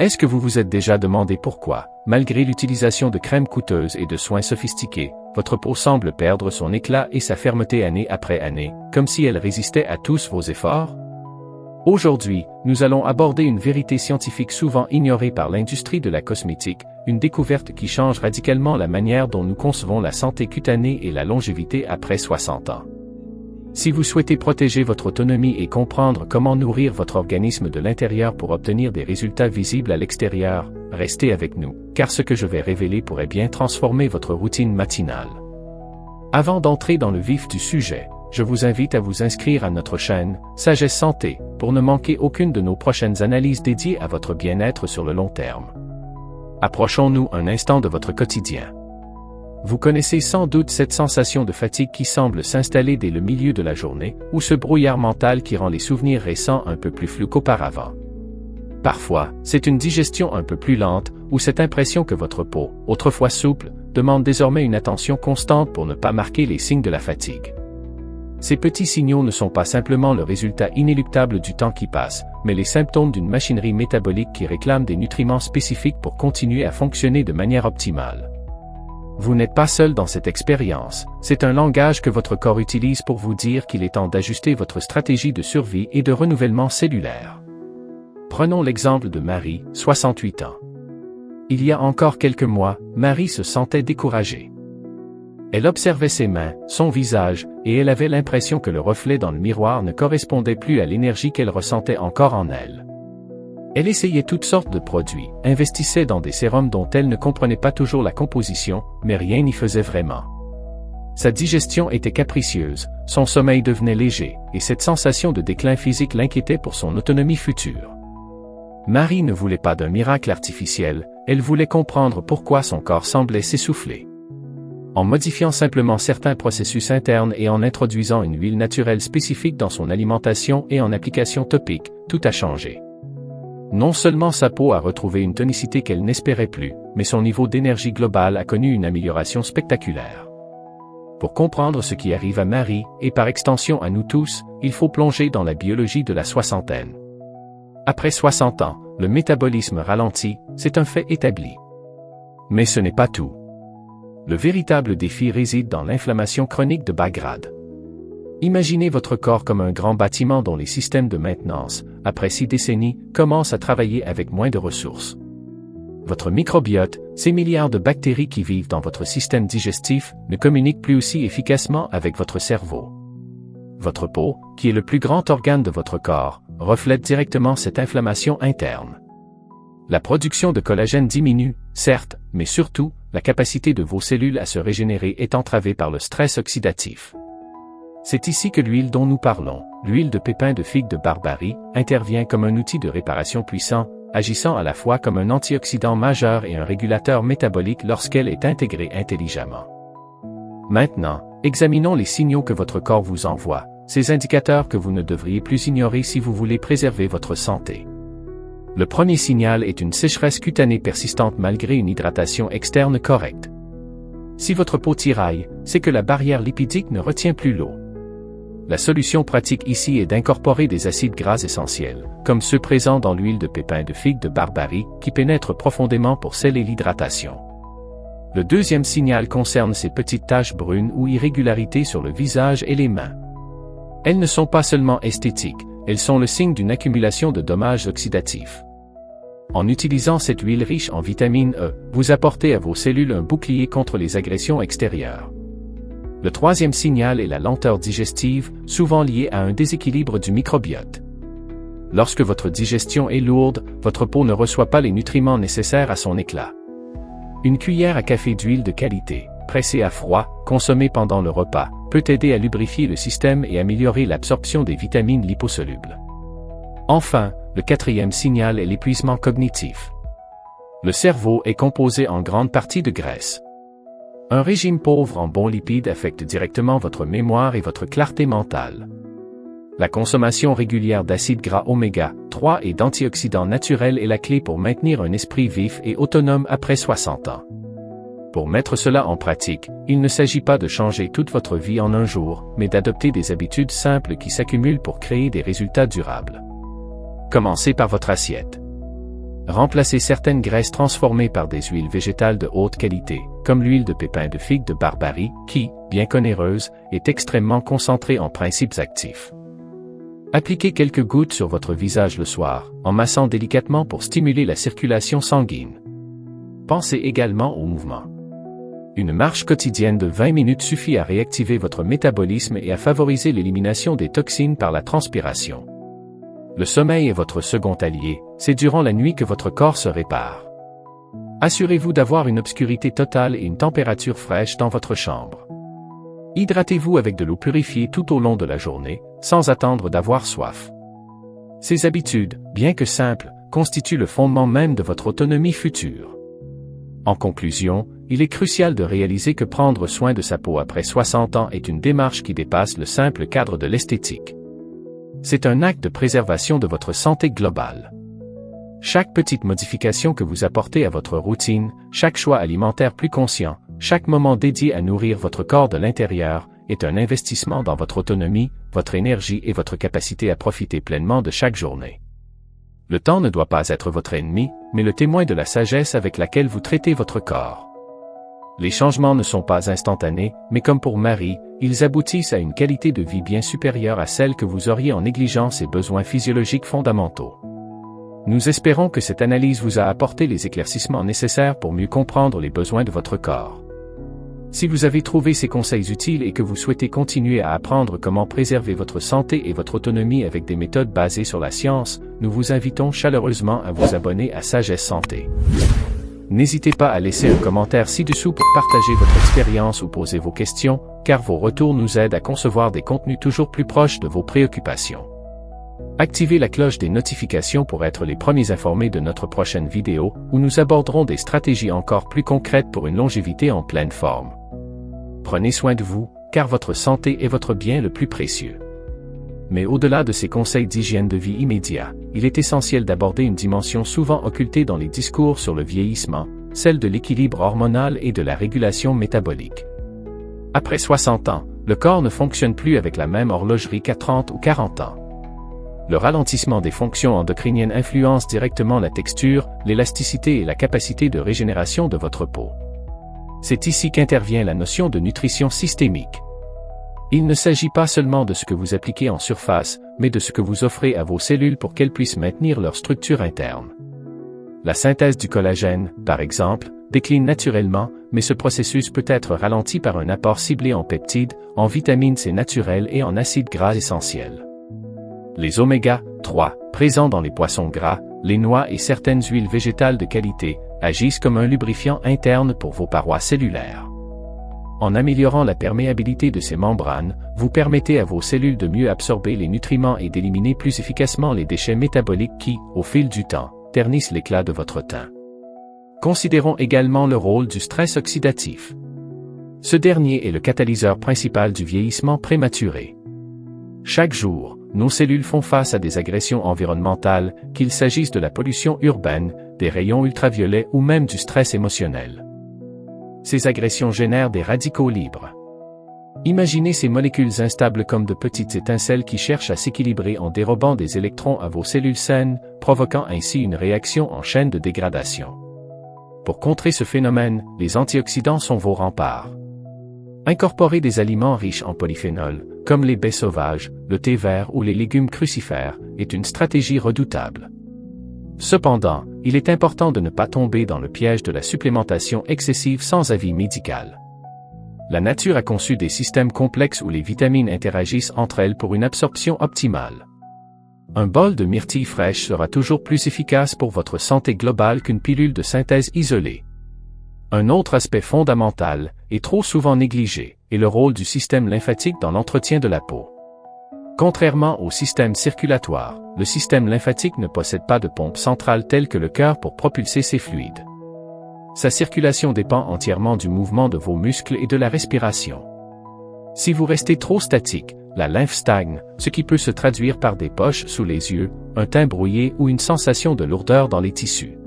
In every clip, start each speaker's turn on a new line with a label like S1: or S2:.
S1: Est-ce que vous vous êtes déjà demandé pourquoi, malgré l'utilisation de crèmes coûteuses et de soins sophistiqués, votre peau semble perdre son éclat et sa fermeté année après année, comme si elle résistait à tous vos efforts? Aujourd'hui, nous allons aborder une vérité scientifique souvent ignorée par l'industrie de la cosmétique, une découverte qui change radicalement la manière dont nous concevons la santé cutanée et la longévité après 60 ans. Si vous souhaitez protéger votre autonomie et comprendre comment nourrir votre organisme de l'intérieur pour obtenir des résultats visibles à l'extérieur, restez avec nous, car ce que je vais révéler pourrait bien transformer votre routine matinale. Avant d'entrer dans le vif du sujet, je vous invite à vous inscrire à notre chaîne, Sagesse Santé, pour ne manquer aucune de nos prochaines analyses dédiées à votre bien-être sur le long terme. Approchons-nous un instant de votre quotidien. Vous connaissez sans doute cette sensation de fatigue qui semble s'installer dès le milieu de la journée, ou ce brouillard mental qui rend les souvenirs récents un peu plus flous qu'auparavant. Parfois, c'est une digestion un peu plus lente, ou cette impression que votre peau, autrefois souple, demande désormais une attention constante pour ne pas marquer les signes de la fatigue. Ces petits signaux ne sont pas simplement le résultat inéluctable du temps qui passe, mais les symptômes d'une machinerie métabolique qui réclame des nutriments spécifiques pour continuer à fonctionner de manière optimale. Vous n'êtes pas seul dans cette expérience, c'est un langage que votre corps utilise pour vous dire qu'il est temps d'ajuster votre stratégie de survie et de renouvellement cellulaire. Prenons l'exemple de Marie, 68 ans. Il y a encore quelques mois, Marie se sentait découragée. Elle observait ses mains, son visage, et elle avait l'impression que le reflet dans le miroir ne correspondait plus à l'énergie qu'elle ressentait encore en elle. Elle essayait toutes sortes de produits, investissait dans des sérums dont elle ne comprenait pas toujours la composition, mais rien n'y faisait vraiment. Sa digestion était capricieuse, son sommeil devenait léger, et cette sensation de déclin physique l'inquiétait pour son autonomie future. Marie ne voulait pas d'un miracle artificiel, elle voulait comprendre pourquoi son corps semblait s'essouffler. En modifiant simplement certains processus internes et en introduisant une huile naturelle spécifique dans son alimentation et en application topique, tout a changé. Non seulement sa peau a retrouvé une tonicité qu'elle n'espérait plus, mais son niveau d'énergie globale a connu une amélioration spectaculaire. Pour comprendre ce qui arrive à Marie, et par extension à nous tous, il faut plonger dans la biologie de la soixantaine. Après 60 ans, le métabolisme ralentit, c'est un fait établi. Mais ce n'est pas tout. Le véritable défi réside dans l'inflammation chronique de bas grade. Imaginez votre corps comme un grand bâtiment dont les systèmes de maintenance, après 6 décennies, commencent à travailler avec moins de ressources. Votre microbiote, ces milliards de bactéries qui vivent dans votre système digestif, ne communiquent plus aussi efficacement avec votre cerveau. Votre peau, qui est le plus grand organe de votre corps, reflète directement cette inflammation interne. La production de collagène diminue, certes, mais surtout, la capacité de vos cellules à se régénérer est entravée par le stress oxydatif. C'est ici que l'huile dont nous parlons, l'huile de pépins de figue de Barbarie, intervient comme un outil de réparation puissant, agissant à la fois comme un antioxydant majeur et un régulateur métabolique lorsqu'elle est intégrée intelligemment. Maintenant, examinons les signaux que votre corps vous envoie, ces indicateurs que vous ne devriez plus ignorer si vous voulez préserver votre santé. Le premier signal est une sécheresse cutanée persistante malgré une hydratation externe correcte. Si votre peau tiraille, c'est que la barrière lipidique ne retient plus l'eau. La solution pratique ici est d'incorporer des acides gras essentiels, comme ceux présents dans l'huile de pépins de figue de Barbarie, qui pénètrent profondément pour sceller l'hydratation. Le deuxième signal concerne ces petites taches brunes ou irrégularités sur le visage et les mains. Elles ne sont pas seulement esthétiques, elles sont le signe d'une accumulation de dommages oxydatifs. En utilisant cette huile riche en vitamine E, vous apportez à vos cellules un bouclier contre les agressions extérieures. Le troisième signal est la lenteur digestive, souvent liée à un déséquilibre du microbiote. Lorsque votre digestion est lourde, votre peau ne reçoit pas les nutriments nécessaires à son éclat. Une cuillère à café d'huile de qualité, pressée à froid, consommée pendant le repas, peut aider à lubrifier le système et améliorer l'absorption des vitamines liposolubles. Enfin, le quatrième signal est l'épuisement cognitif. Le cerveau est composé en grande partie de graisse. Un régime pauvre en bons lipides affecte directement votre mémoire et votre clarté mentale. La consommation régulière d'acides gras oméga 3 et d'antioxydants naturels est la clé pour maintenir un esprit vif et autonome après 60 ans. Pour mettre cela en pratique, il ne s'agit pas de changer toute votre vie en un jour, mais d'adopter des habitudes simples qui s'accumulent pour créer des résultats durables. Commencez par votre assiette. Remplacez certaines graisses transformées par des huiles végétales de haute qualité, comme l'huile de pépins de figue de Barbarie, qui, bien qu'onéreuse, est extrêmement concentrée en principes actifs. Appliquez quelques gouttes sur votre visage le soir, en massant délicatement pour stimuler la circulation sanguine. Pensez également au mouvement. Une marche quotidienne de 20 minutes suffit à réactiver votre métabolisme et à favoriser l'élimination des toxines par la transpiration. Le sommeil est votre second allié, c'est durant la nuit que votre corps se répare. Assurez-vous d'avoir une obscurité totale et une température fraîche dans votre chambre. Hydratez-vous avec de l'eau purifiée tout au long de la journée, sans attendre d'avoir soif. Ces habitudes, bien que simples, constituent le fondement même de votre autonomie future. En conclusion, il est crucial de réaliser que prendre soin de sa peau après 60 ans est une démarche qui dépasse le simple cadre de l'esthétique. C'est un acte de préservation de votre santé globale. Chaque petite modification que vous apportez à votre routine, chaque choix alimentaire plus conscient, chaque moment dédié à nourrir votre corps de l'intérieur, est un investissement dans votre autonomie, votre énergie et votre capacité à profiter pleinement de chaque journée. Le temps ne doit pas être votre ennemi, mais le témoin de la sagesse avec laquelle vous traitez votre corps. Les changements ne sont pas instantanés, mais comme pour Marie, ils aboutissent à une qualité de vie bien supérieure à celle que vous auriez en négligeant ces besoins physiologiques fondamentaux. Nous espérons que cette analyse vous a apporté les éclaircissements nécessaires pour mieux comprendre les besoins de votre corps. Si vous avez trouvé ces conseils utiles et que vous souhaitez continuer à apprendre comment préserver votre santé et votre autonomie avec des méthodes basées sur la science, nous vous invitons chaleureusement à vous abonner à Sagesse Santé. N'hésitez pas à laisser un commentaire ci-dessous pour partager votre expérience ou poser vos questions, car vos retours nous aident à concevoir des contenus toujours plus proches de vos préoccupations. Activez la cloche des notifications pour être les premiers informés de notre prochaine vidéo, où nous aborderons des stratégies encore plus concrètes pour une longévité en pleine forme. Prenez soin de vous, car votre santé est votre bien le plus précieux. Mais au-delà de ces conseils d'hygiène de vie immédiats, il est essentiel d'aborder une dimension souvent occultée dans les discours sur le vieillissement, celle de l'équilibre hormonal et de la régulation métabolique. Après 60 ans, le corps ne fonctionne plus avec la même horlogerie qu'à 30 ou 40 ans. Le ralentissement des fonctions endocriniennes influence directement la texture, l'élasticité et la capacité de régénération de votre peau. C'est ici qu'intervient la notion de nutrition systémique. Il ne s'agit pas seulement de ce que vous appliquez en surface, mais de ce que vous offrez à vos cellules pour qu'elles puissent maintenir leur structure interne. La synthèse du collagène, par exemple, décline naturellement, mais ce processus peut être ralenti par un apport ciblé en peptides, en vitamine C naturelle et en acides gras essentiels. Les oméga 3, présents dans les poissons gras, les noix et certaines huiles végétales de qualité, agissent comme un lubrifiant interne pour vos parois cellulaires. En améliorant la perméabilité de ces membranes, vous permettez à vos cellules de mieux absorber les nutriments et d'éliminer plus efficacement les déchets métaboliques qui, au fil du temps, ternissent l'éclat de votre teint. Considérons également le rôle du stress oxydatif. Ce dernier est le catalyseur principal du vieillissement prématuré. Chaque jour, nos cellules font face à des agressions environnementales, qu'il s'agisse de la pollution urbaine, des rayons ultraviolets ou même du stress émotionnel. Ces agressions génèrent des radicaux libres. Imaginez ces molécules instables comme de petites étincelles qui cherchent à s'équilibrer en dérobant des électrons à vos cellules saines, provoquant ainsi une réaction en chaîne de dégradation. Pour contrer ce phénomène, les antioxydants sont vos remparts. Incorporer des aliments riches en polyphénols, comme les baies sauvages, le thé vert ou les légumes crucifères, est une stratégie redoutable. Cependant, il est important de ne pas tomber dans le piège de la supplémentation excessive sans avis médical. La nature a conçu des systèmes complexes où les vitamines interagissent entre elles pour une absorption optimale. Un bol de myrtille fraîche sera toujours plus efficace pour votre santé globale qu'une pilule de synthèse isolée. Un autre aspect fondamental, et trop souvent négligé, est le rôle du système lymphatique dans l'entretien de la peau. Contrairement au système circulatoire, le système lymphatique ne possède pas de pompe centrale telle que le cœur pour propulser ses fluides. Sa circulation dépend entièrement du mouvement de vos muscles et de la respiration. Si vous restez trop statique, la lymphe stagne, ce qui peut se traduire par des poches sous les yeux, un teint brouillé ou une sensation de lourdeur dans les tissus.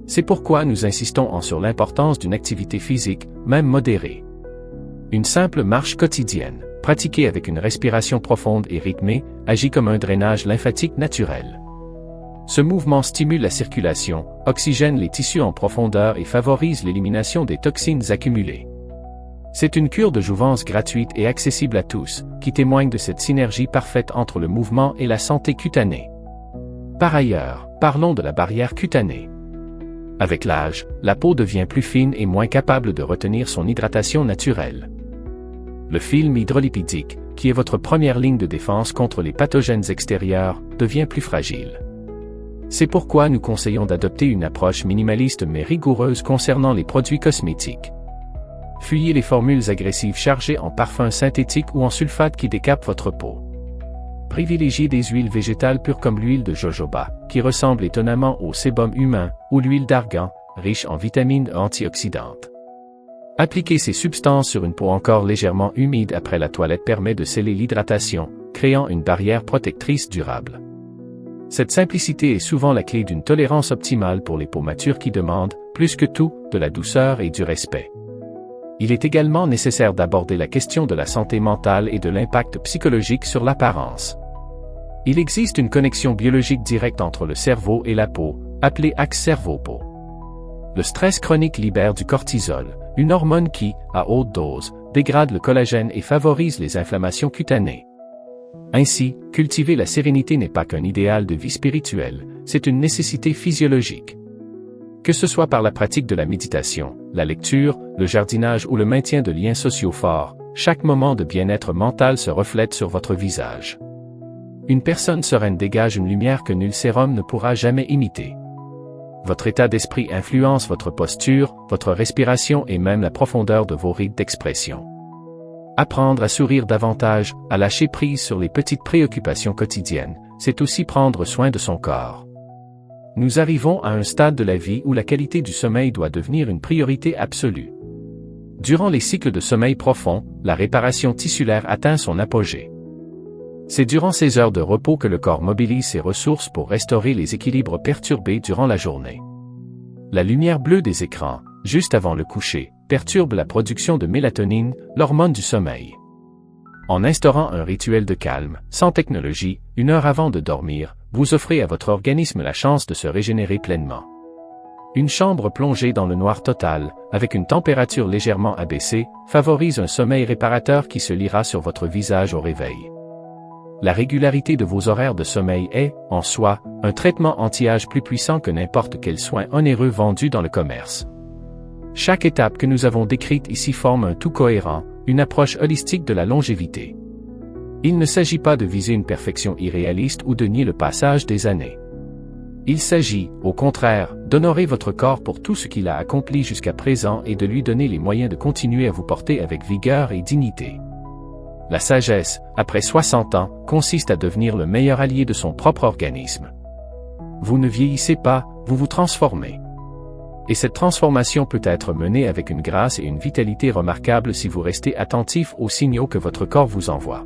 S1: C'est pourquoi nous insistons sur l'importance d'une activité physique, même modérée. Une simple marche quotidienne, pratiquée avec une respiration profonde et rythmée, agit comme un drainage lymphatique naturel. Ce mouvement stimule la circulation, oxygène les tissus en profondeur et favorise l'élimination des toxines accumulées. C'est une cure de jouvence gratuite et accessible à tous, qui témoigne de cette synergie parfaite entre le mouvement et la santé cutanée. Par ailleurs, parlons de la barrière cutanée. Avec l'âge, la peau devient plus fine et moins capable de retenir son hydratation naturelle. Le film hydrolipidique, qui est votre première ligne de défense contre les pathogènes extérieurs, devient plus fragile. C'est pourquoi nous conseillons d'adopter une approche minimaliste mais rigoureuse concernant les produits cosmétiques. Fuyez les formules agressives chargées en parfums synthétiques ou en sulfate qui décapent votre peau. Privilégiez des huiles végétales pures comme l'huile de jojoba, qui ressemble étonnamment au sébum humain, ou l'huile d'argan, riche en vitamines antioxydantes. Appliquer ces substances sur une peau encore légèrement humide après la toilette permet de sceller l'hydratation, créant une barrière protectrice durable. Cette simplicité est souvent la clé d'une tolérance optimale pour les peaux matures qui demandent, plus que tout, de la douceur et du respect. Il est également nécessaire d'aborder la question de la santé mentale et de l'impact psychologique sur l'apparence. Il existe une connexion biologique directe entre le cerveau et la peau, appelée axe cerveau-peau. Le stress chronique libère du cortisol, une hormone qui, à haute dose, dégrade le collagène et favorise les inflammations cutanées. Ainsi, cultiver la sérénité n'est pas qu'un idéal de vie spirituelle, c'est une nécessité physiologique. Que ce soit par la pratique de la méditation, la lecture, le jardinage ou le maintien de liens sociaux forts, chaque moment de bien-être mental se reflète sur votre visage. Une personne sereine dégage une lumière que nul sérum ne pourra jamais imiter. Votre état d'esprit influence votre posture, votre respiration et même la profondeur de vos rides d'expression. Apprendre à sourire davantage, à lâcher prise sur les petites préoccupations quotidiennes, c'est aussi prendre soin de son corps. Nous arrivons à un stade de la vie où la qualité du sommeil doit devenir une priorité absolue. Durant les cycles de sommeil profond, la réparation tissulaire atteint son apogée. C'est durant ces heures de repos que le corps mobilise ses ressources pour restaurer les équilibres perturbés durant la journée. La lumière bleue des écrans, juste avant le coucher, perturbe la production de mélatonine, l'hormone du sommeil. En instaurant un rituel de calme, sans technologie, 1 heure avant de dormir, vous offrez à votre organisme la chance de se régénérer pleinement. Une chambre plongée dans le noir total, avec une température légèrement abaissée, favorise un sommeil réparateur qui se lira sur votre visage au réveil. La régularité de vos horaires de sommeil est, en soi, un traitement anti-âge plus puissant que n'importe quel soin onéreux vendu dans le commerce. Chaque étape que nous avons décrite ici forme un tout cohérent, une approche holistique de la longévité. Il ne s'agit pas de viser une perfection irréaliste ou de nier le passage des années. Il s'agit, au contraire, d'honorer votre corps pour tout ce qu'il a accompli jusqu'à présent et de lui donner les moyens de continuer à vous porter avec vigueur et dignité. La sagesse, après 60 ans, consiste à devenir le meilleur allié de son propre organisme. Vous ne vieillissez pas, vous vous transformez. Et cette transformation peut être menée avec une grâce et une vitalité remarquables si vous restez attentif aux signaux que votre corps vous envoie.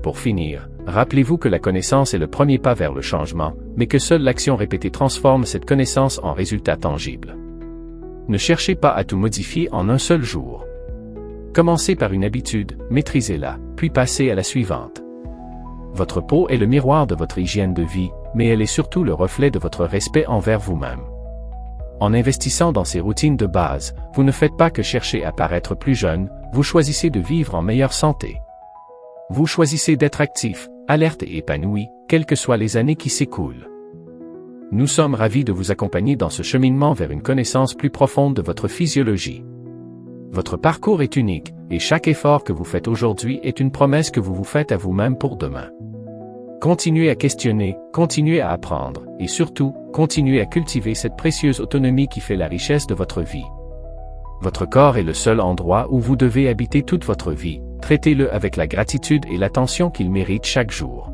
S1: Pour finir, rappelez-vous que la connaissance est le premier pas vers le changement, mais que seule l'action répétée transforme cette connaissance en résultat tangible. Ne cherchez pas à tout modifier en un seul jour. Commencez par une habitude, maîtrisez-la, puis passez à la suivante. Votre peau est le miroir de votre hygiène de vie, mais elle est surtout le reflet de votre respect envers vous-même. En investissant dans ces routines de base, vous ne faites pas que chercher à paraître plus jeune, vous choisissez de vivre en meilleure santé. Vous choisissez d'être actif, alerte et épanoui, quelles que soient les années qui s'écoulent. Nous sommes ravis de vous accompagner dans ce cheminement vers une connaissance plus profonde de votre physiologie. Votre parcours est unique, et chaque effort que vous faites aujourd'hui est une promesse que vous vous faites à vous-même pour demain. Continuez à questionner, continuez à apprendre, et surtout, continuez à cultiver cette précieuse autonomie qui fait la richesse de votre vie. Votre corps est le seul endroit où vous devez habiter toute votre vie, traitez-le avec la gratitude et l'attention qu'il mérite chaque jour.